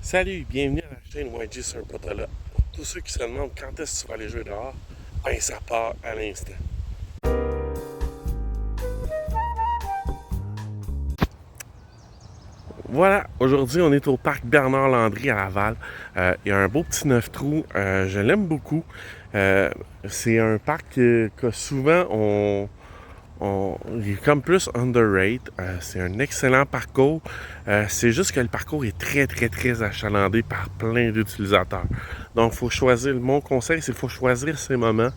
Salut, bienvenue à la chaîne YG sur un potola. Pour tous ceux qui se demandent quand est-ce que tu vas aller jouer dehors, ben ça part à l'instant. Voilà, aujourd'hui on est au parc Bernard-Landry à Laval. Il y a un beau petit 9 trous, je l'aime beaucoup. C'est un parc que souvent il est comme plus underrated. C'est un excellent parcours. C'est juste que le parcours est très achalandé par plein d'utilisateurs. Donc, il faut choisir. Mon conseil, c'est qu'il faut choisir ses moments.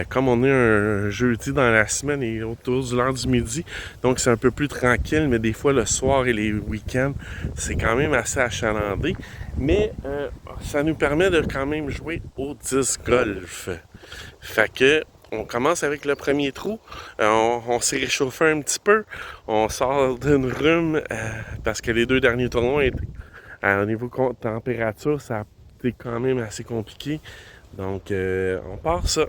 Comme on est un jeudi dans la semaine et autour de l'heure du midi, donc c'est un peu plus tranquille, mais des fois le soir et les week-ends, c'est quand même assez achalandé. Mais ça nous permet de quand même jouer au disc golf. Fait que on commence avec le premier trou. On s'est réchauffé un petit peu. On sort d'une rhume parce que les deux derniers tournois étaient au niveau température, ça a été quand même assez compliqué. Donc on part ça.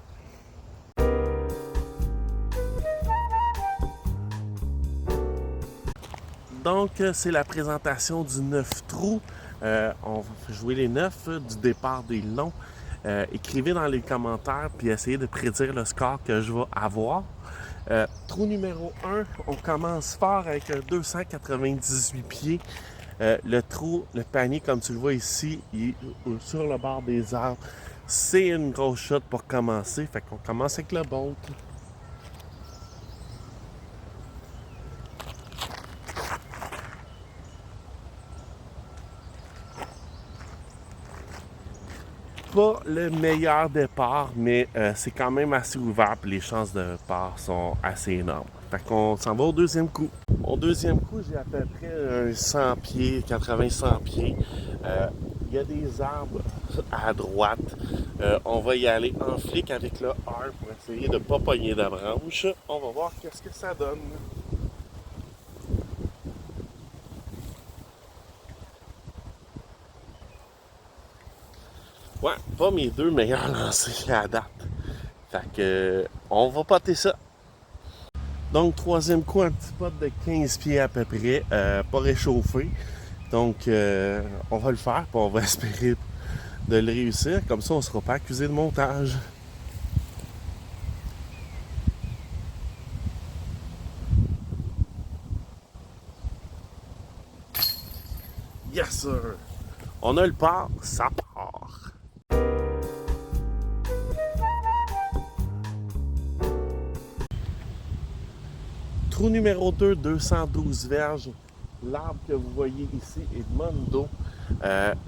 Donc c'est la présentation du 9 trous. On va jouer les 9 du départ des longs. Écrivez dans les commentaires puis essayez de prédire le score que je vais avoir. Trou numéro 1, on commence fort avec un 298 pieds. Le panier, comme tu le vois ici, il est sur le bord des arbres. C'est une grosse shot pour commencer. Fait qu'on commence avec le bolt. Pas le meilleur départ, mais c'est quand même assez ouvert et les chances de part sont assez énormes. Fait qu'on s'en va au deuxième coup. Au deuxième coup, j'ai à peu près un 100 pieds, 80-100 pieds. Il y a des arbres à droite. On va y aller en flic avec le R pour essayer de ne pas pogner de branche. On va voir qu'est-ce que ça donne. Ouais, pas mes deux meilleurs lancers à date. Fait que on va poter ça. Donc, troisième coup, un petit pot de 15 pieds à peu près, pas réchauffé. Donc, on va le faire, puis on va espérer de le réussir. Comme ça, on ne sera pas accusé de montage. Yes, sir! On a le part, ça part. Trou numéro 2, 212 verges. L'arbre que vous voyez ici est de Mondo.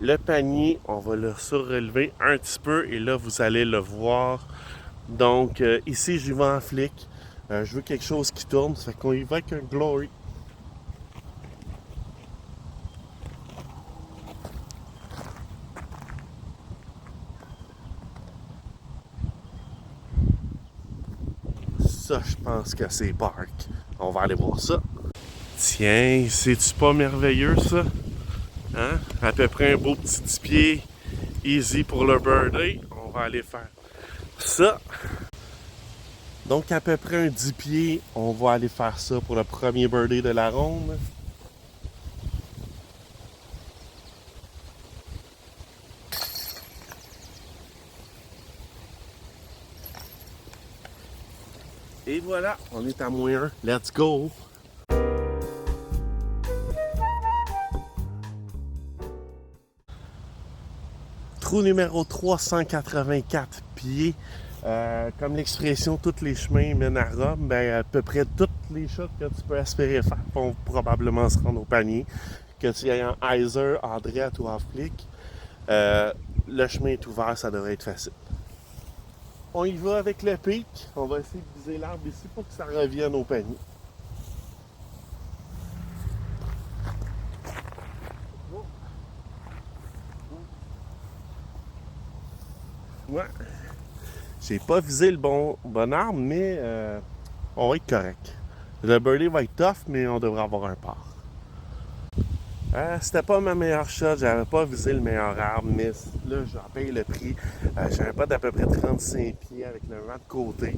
Le panier, on va le surrelever un petit peu et là, vous allez le voir. Donc, ici, j'y vais en flic. Je veux quelque chose qui tourne, ça fait qu'on y va avec un Glory. Ça, je pense que c'est Bark. On va aller voir ça. Tiens, c'est-tu pas merveilleux, ça? Hein? À peu près un beau petit 10 pieds. Easy pour le birdie. On va aller faire ça. Donc, à peu près un 10 pieds, on va aller faire ça pour le premier birdie de la ronde. Et voilà, on est à moins 1. Let's go! Trou numéro 384 pieds. Comme l'expression tous les chemins mènent à Rome, ben, à peu près toutes les shots que tu peux espérer faire vont probablement se rendre au panier. Que tu ailles en Heiser, en droite ou en flic, le chemin est ouvert, ça devrait être facile. On y va avec le pic. On va essayer de viser l'arbre ici pour que ça revienne au panier. Ouais. J'ai pas visé le bon arbre, mais on va être correct. Le birdie va être tough, mais on devrait avoir un par. C'était pas ma meilleure shot, j'avais pas visé le meilleur arbre, mais là, j'en paye le prix. J'ai un pot d'à peu près 35 pieds avec le vent de côté.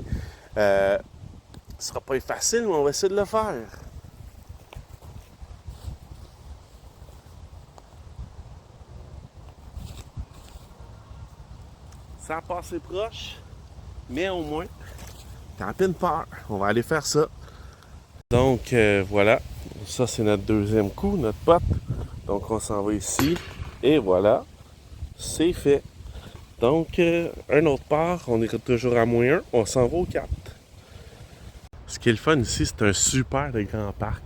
Ce sera pas facile, mais on va essayer de le faire. Ça a passé proche, mais au moins, t'as peine peur. On va aller faire ça. Donc voilà, ça c'est notre deuxième coup, notre pote. Donc on s'en va ici. Et voilà, c'est fait. Donc un autre part, on est toujours à -1, on s'en va au 4. Ce qui est le fun ici, c'est un super de grand parc.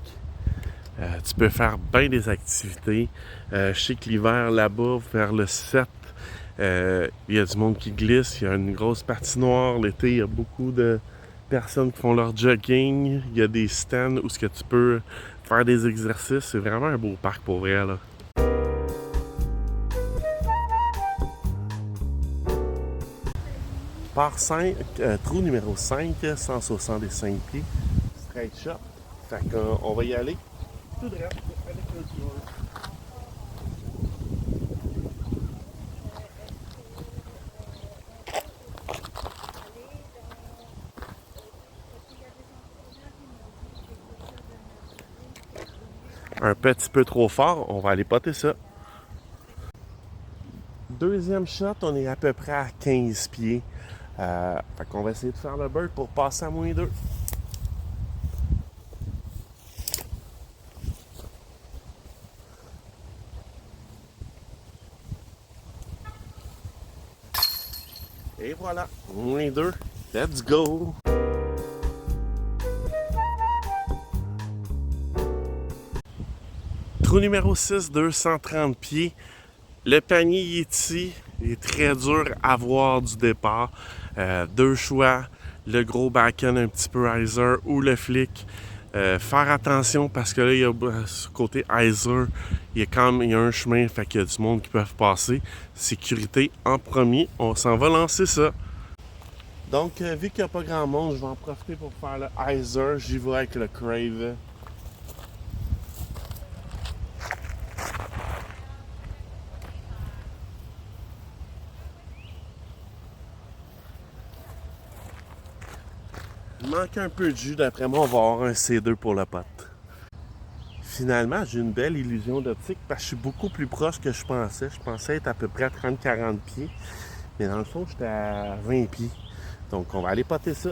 Tu peux faire bien des activités. Je sais que l'hiver, là-bas, vers le 7, il y a du monde qui glisse. Il y a une grosse patinoire. L'été, il y a beaucoup de personnes qui font leur jogging. Il y a des stands où tu peux faire des exercices. C'est vraiment un beau parc pour vrai, là. Part 5, trou numéro 5, 165 pieds. Straight shot. Fait qu'on va y aller tout droit avec le tireur. Un petit peu trop fort, on va aller poter ça. Deuxième shot, on est à peu près à 15 pieds. Fait qu'on va essayer de faire le bird pour passer à -2. Et voilà, -2. Let's go! Trou numéro 6, 230 pieds. Le panier Yeti est très dur à voir du départ. Deux choix, le gros back-end un petit peu hyzer ou le flick. Faire attention parce que là, il y a ce côté hyzer, il y a un chemin, fait qu'il y a du monde qui peut passer. Sécurité en premier, on s'en va lancer ça. Donc, vu qu'il n'y a pas grand monde, je vais en profiter pour faire le hyzer. J'y vais avec le Crave. Il manque un peu de jus, d'après moi, on va avoir un C2 pour le pote. Finalement, j'ai une belle illusion d'optique parce que je suis beaucoup plus proche que je pensais. Je pensais être à peu près à 30-40 pieds. Mais dans le fond, j'étais à 20 pieds. Donc, on va aller poter ça.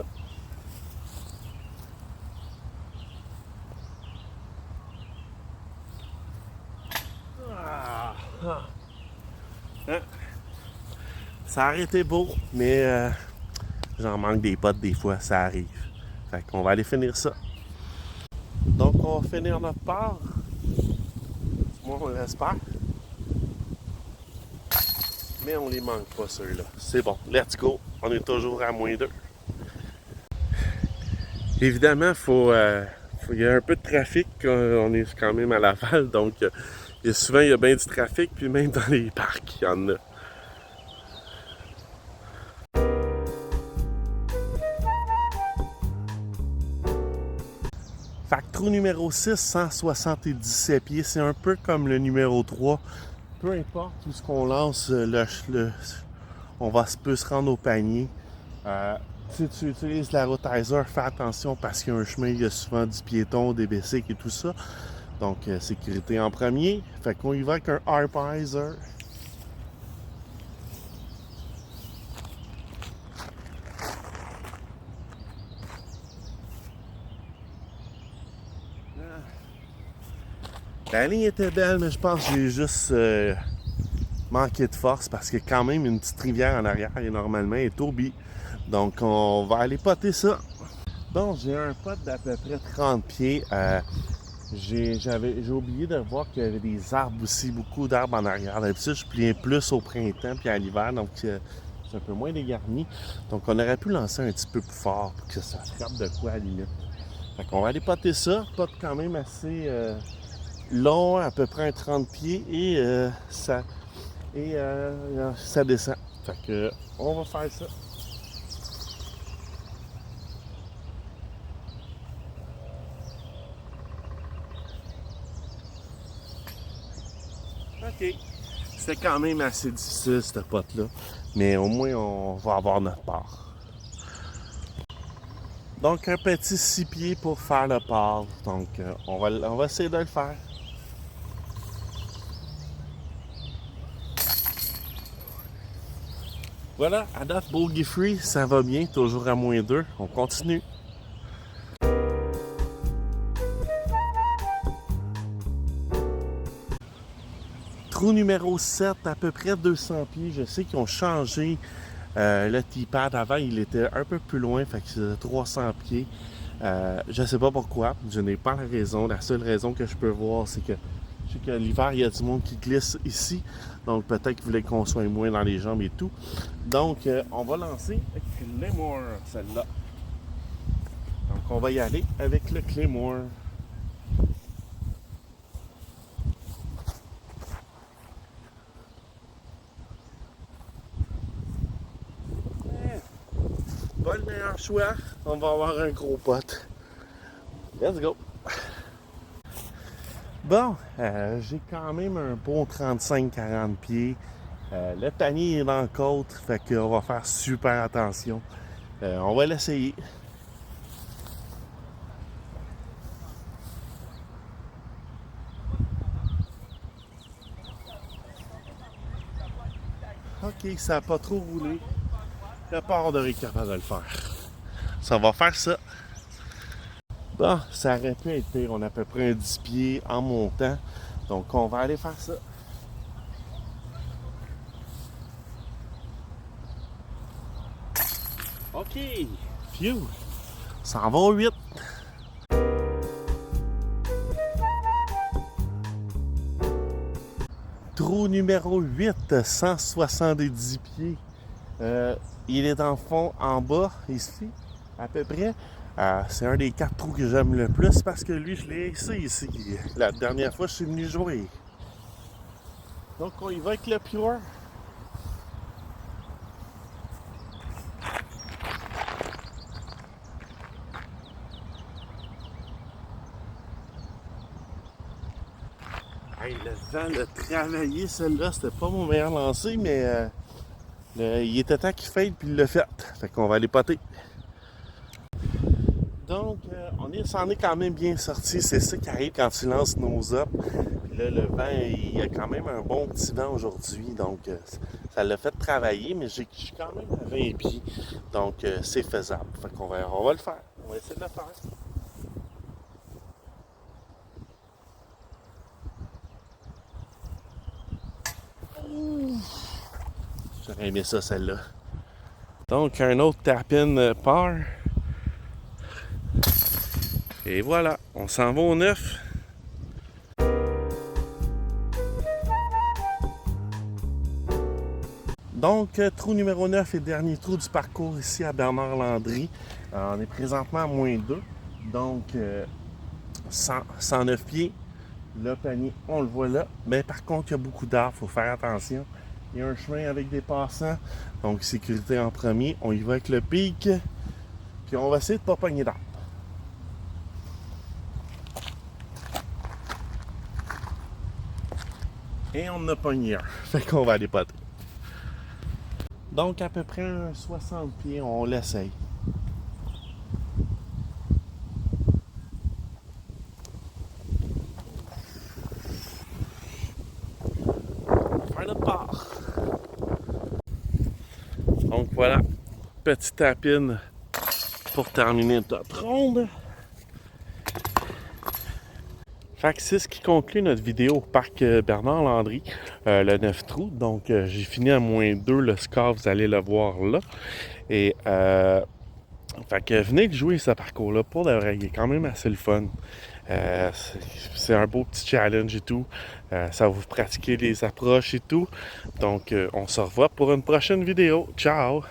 Hein? Ça a été beau, mais j'en manque des potes des fois, ça arrive. Fait qu'on va aller finir ça. Donc, on va finir notre part. Moi, on l'espère. Mais on les manque pas, ceux-là. C'est bon, let's go. On est toujours à -2. Évidemment, il y a un peu de trafic. On est quand même à Laval, donc souvent, il y a bien du trafic, puis même dans les parcs, il y en a. Fait que trou numéro 6, 177 pieds, c'est un peu comme le numéro 3. Peu importe où ce qu'on lance, on peut se rendre au panier. Si tu utilises la route hyzer, fais attention parce qu'il y a un chemin, il y a souvent du piéton, des bicycles et tout ça. Donc, sécurité en premier. Fait qu'on y va avec un harp hyzer. La ligne était belle, mais je pense que j'ai juste manqué de force parce qu'il y a quand même une petite rivière en arrière et normalement elle est tourbie. Donc on va aller poter ça. Bon, j'ai un pot d'à peu près 30 pieds. J'ai oublié de voir qu'il y avait des arbres aussi, beaucoup d'arbres en arrière. D'habitude, je pliais plus au printemps puis à l'hiver, donc c'est un peu moins dégarni. Donc on aurait pu lancer un petit peu plus fort pour que ça frappe de quoi à la limite. Fait qu'on va aller poter ça. Pot quand même assez long, à peu près un 30 pieds et ça descend. Fait que on va faire ça. OK. C'est quand même assez difficile, ce pot-là. Mais au moins, on va avoir notre part. Donc, un petit 6 pieds pour faire le part. Donc, on va essayer de le faire. Voilà, à date, bogey free, ça va bien, toujours à -2. On continue. Trou numéro 7, à peu près 200 pieds. Je sais qu'ils ont changé le T-pad. Avant, il était un peu plus loin, fait que c'est 300 pieds. Je ne sais pas pourquoi, je n'ai pas la raison. La seule raison que je peux voir, c'est que je sais que l'hiver, il y a du monde qui glisse ici. Donc peut-être qu'ils voulaient qu'on soit moins dans les jambes et tout. Donc on va lancer le Claymore, celle-là. Donc on va y aller avec le Claymore. Pas le meilleur choix, on va avoir un gros pote. Let's go! Bon, j'ai quand même un bon 35-40 pieds. Le panier est dans la côte, fait qu'on va faire super attention. On va l'essayer. Ok, ça n'a pas trop roulé. Le port devrait être capable de le faire. Ça va faire ça. Bon, ça aurait pu être pire. On a à peu près un 10 pieds en montant. Donc, on va aller faire ça. OK. Phew. Ça en va au 8. Trou numéro 8, 170 pieds. Il est en fond, en bas, ici, à peu près. C'est un des 4 trous que j'aime le plus parce que lui, je l'ai essayé ici. La dernière fois, je suis venu jouer. Donc, on y va avec le Pure. Hey, le vent l'a travaillé, celle-là. C'était pas mon meilleur lancer, mais il était temps qu'il fade, puis il l'a fait. Fait qu'on va aller poter. Donc, on s'en est quand même bien sorti. C'est ça qui arrive quand tu lances nos up. Puis là, le vent, il y a quand même un bon petit vent aujourd'hui. Donc, ça l'a fait travailler, mais je suis quand même à 20 pieds. Donc, c'est faisable. Fait qu'on on va le faire. On va essayer de le faire. J'aurais aimé ça, celle-là. Donc, un autre tap-in par. Et voilà, on s'en va au 9. Donc, trou numéro 9 et dernier trou du parcours ici à Bernard-Landry. On est présentement à -2. Donc, 109 pieds. Le panier, on le voit là. Mais par contre, il y a beaucoup d'arbres, il faut faire attention. Il y a un chemin avec des passants. Donc, sécurité en premier. On y va avec le pic. Puis, on va essayer de ne pas pogner d'arbres. Et on en a pogné un. Fait qu'on va aller poter. Donc, à peu près un 60 pieds, on l'essaye. Faire notre part. Donc, voilà. Petite tapine pour terminer notre ronde. Fait que c'est ce qui conclut notre vidéo au parc Bernard-Landry, le 9 trous. Donc, j'ai fini à -2 le score, vous allez le voir là. Et, fait que venez de jouer ce parcours-là, pour de vrai, il est quand même assez le fun. C'est un beau petit challenge et tout. Ça va vous pratiquer les approches et tout. Donc, on se revoit pour une prochaine vidéo. Ciao!